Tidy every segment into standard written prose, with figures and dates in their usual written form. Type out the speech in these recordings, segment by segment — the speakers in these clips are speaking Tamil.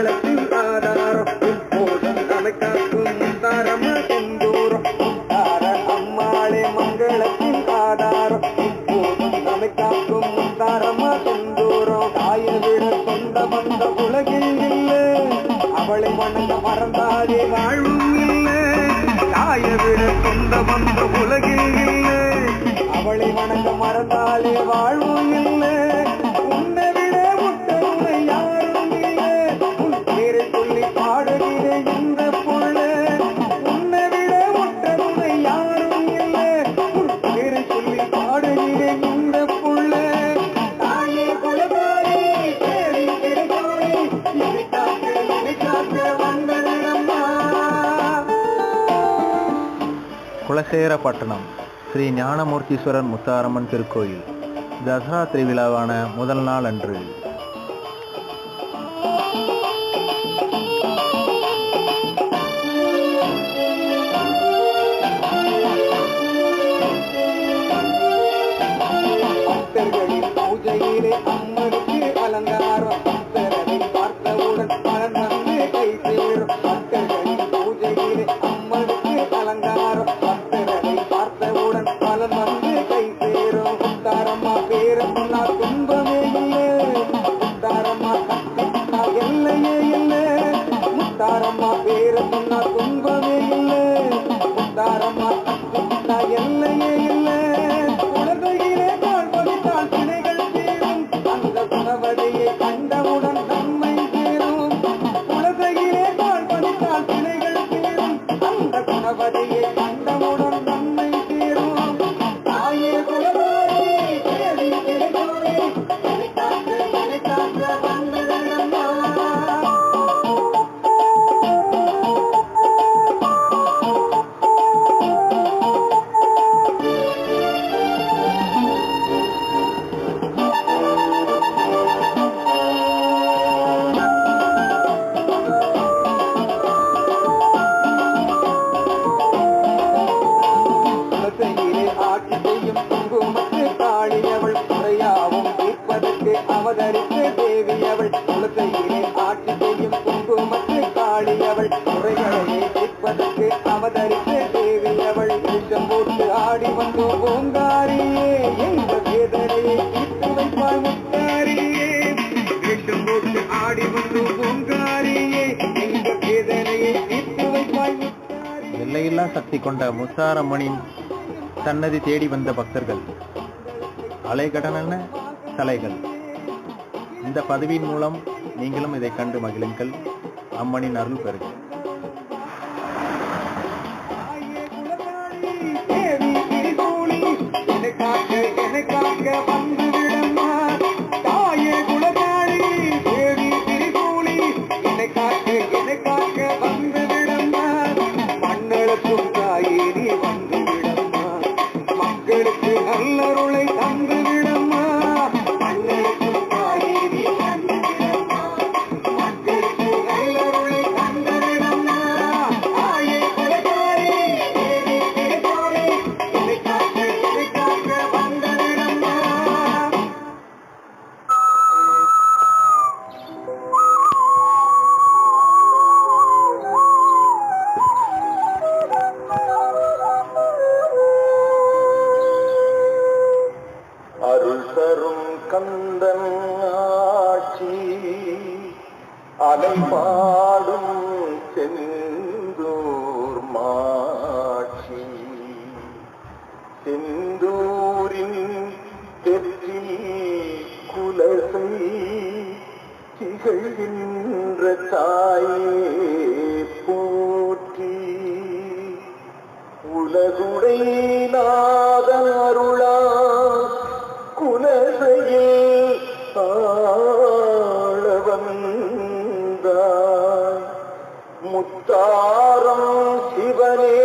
மங்களத்தின் ஆதாரம் இப்போதும் நம்மை காக்கும் முத்தாரம்மா செந்தூரம். முத்தார அம்மாளே மங்களத்தின் ஆதாரம் இப்போதும் நம்மை காக்கும் முத்தாரம்மா செந்தூரம். தாயை விட சொந்த வந்த உலகில் இல்லை, அவளை வணங்க மறந்தாலே வாழ்வும் இல்லை. தாயை விட சொந்த வந்த உலகில் இல்லை, அவளை வணங்க மறந்தாலே வாழ்வும் இல்லை. உன்னை விட முட்டை யாரும் இல்லை, உன் பேரை சொல்லி பாடுகிறேன் இந்த புள்ள. உன்னை விட முட்டை யாரும் இல்லை, உன் பேரை சொல்லி பாடுகிறேன் இந்த புள்ள. தாயே குலதாரி தேவி திருக்கோணி இதை காக்க வந்தனம்மா. குலசேகரப்பட்டணம் ஸ்ரீ ஞானமூர்த்தீஸ்வரர் முத்தாரம்மன் திருக்கோயில் தசரா திருவிழாவான முதல் நாள் அன்று பக்தர்களின் பூஜையிலே அம்மனுக்கு அலங்காரம். பக்தரை பார்த்தவுடன் பலன் வந்து கை சேரும். பக்தர்களின் பூஜையிலே அம்மனுக்கு அலங்காரம். பக்தரை பார்த்தவுடன் பலன் வந்து கை சேரும். முத்தாரம்மா பேரை சொன்னா துன்பமே இல்லை, முத்தாரம்மா கட்டினா எல்லையே இல்லை. முத்தாரம்மா பேரை சொன்னா துன்பமே இல்லை, முத்தாரம்மா கட்டினா எல்லையே இல்லை. உலகையிலே கால் பதித்தால் திணைகள் சேரும், அந்த குணவதையை கண்டவுடன் நன்மை சேரும். உலகையிலே கால் பதித்தால் திணைகள் சேரும், அந்த குணவதையை கண்டவுடன் நன்மை சேரும். தாயே குலதாரி தேவி திருக்கோணி இதை காக்க வந்தனம்மா. குலசையிலே ஆட்சி செய்யும் குங்குமத்து காளியவள், குறையாவும் தீர்ப்பதற்கு அவதரித்த தேவியவள். குலசையிலே ஆட்சி செய்யும் குங்குமத்து காளியவள், குறைகளையே தீர்ப்பதற்கு அவதரித்த தேவியவள். விஷம் போட்டு ஆடி வந்து பூங்காரியே எந்த வேதனையை தீர்த்து வைப்பாள் முத்தாரியே. விஷம் போட்டு ஆடி வந்து பூங்காரியே எந்த வேதனையை தீர்த்து வைப்பாள் முத்தாரியே. எல்லையில்லா சக்தி கொண்ட முத்தாரம்மனின் சன்னதி தேடி வந்த பக்தர்கள் அலைகடன தலைகள். இந்த பதிவின் மூலம் நீங்களும் இதை கண்டு மகிழுங்கள். அம்மனின் அருள் பெறுக. தாயே குலதாரி தேவி திருக்கோணி இதை காக்க வந்து விடம்மா. தாயே குலதாரி தேவி திருக்கோணி இதை காக்க வந்து விடம்மா. மண்ணளக்கும் தாயே நீ வந்து விடம்மா, மக்களுக்கு நல்லருளை தந்து விடம்மா. மண்ணளக்கும் தாயே நீ வந்து விடம்மா, மக்களுக்கு நல்லருளை தந்து விடம்மா. தாயே குலதாரி தேவி திருக்கோணி இதை காக்க வந்து விடம்மா. அருள் தரும் கந்தன் ஆட்சி அலைபாடும் செந்தூர் மாட்சி. செந்தூரின் தெற்றில் குலசை திகழ்கின்ற தாயே போற்றி. உலகுடை நாதன் அருளா குலசையில் ஆள வந்தாய். முத்தாரம் சிவனே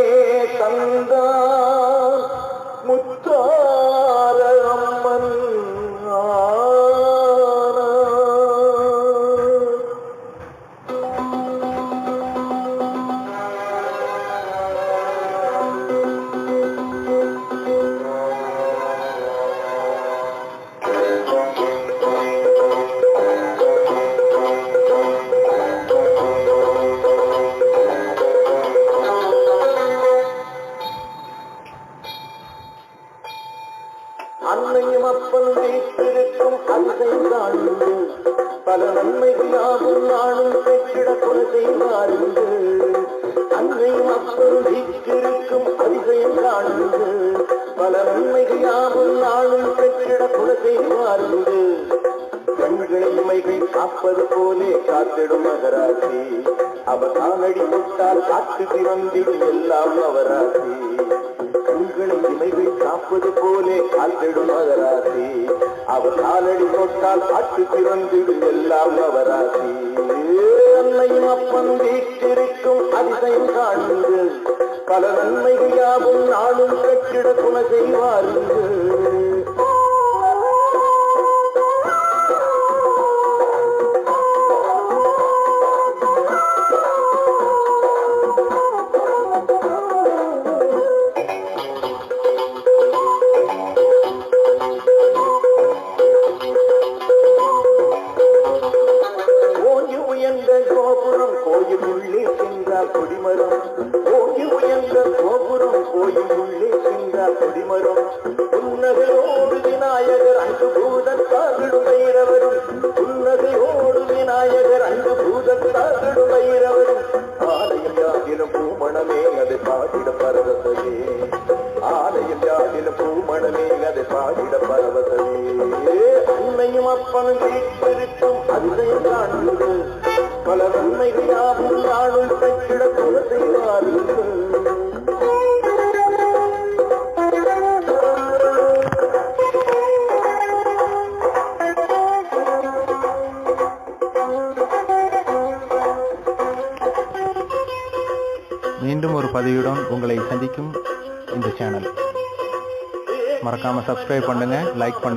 தந்தார், முத்தார அம்மன் அப்பன் வீற்றிருக்கும் அதிசயம் காணுது பல நன்மைகள் யாவும் நாளும் பெற்றிட குலத்தை மாறுது கண்களை இமைகள் காப்பது போலே காத்திடும் மகராசி அவர் காலடி தொட்டால் காத்து திறந்திடும் எல்லாம் நவராசி கண்களை இமைகள் காப்பது போலே காத்திடும் மகராசி அவர் காலடி தொட்டால் காத்து திறந்திடும் எல்லாம் நவராசி அன்னையும் அப்பன் வீற்றிருக்கும் அதிசயம் காணுது பல நன்மைகள் யாவும் நாளும் பெற்றிட துணை செய்வார்கள் கொடிமரம் ஓங்கி உயர்ந்த கோபுரம் கோயில் உள்ளே சென்றார் கொடிமரம் புன்னகையோடு விநாயகர் அங்கு பூதத்தாகிடும் பைரவரும் புன்னகையோடு விநாயகர் அங்கு பூதத்தாகிடும் பைரவரும் ஆலயம் யாதிலும் பூமணமே அதை பாடிட பரவசமே ஆலயம் யாதிலும் பூமணமே அதை பாடிட பரவசமே அன்னையும் அப்பனும் வீட்டிருக்கும் அதிசயம் காண்பது பல நன்மைகள் யாவும் நாளும் பெற்றிட கொலை செய்வார்கள் மீண்டும் ஒரு பதிவுடன் உங்களை சந்திக்கும் இந்த சேனல் மறக்காம சப்ஸ்கிரைப் பண்ணுங்க, லைக் பண்ணுங்க.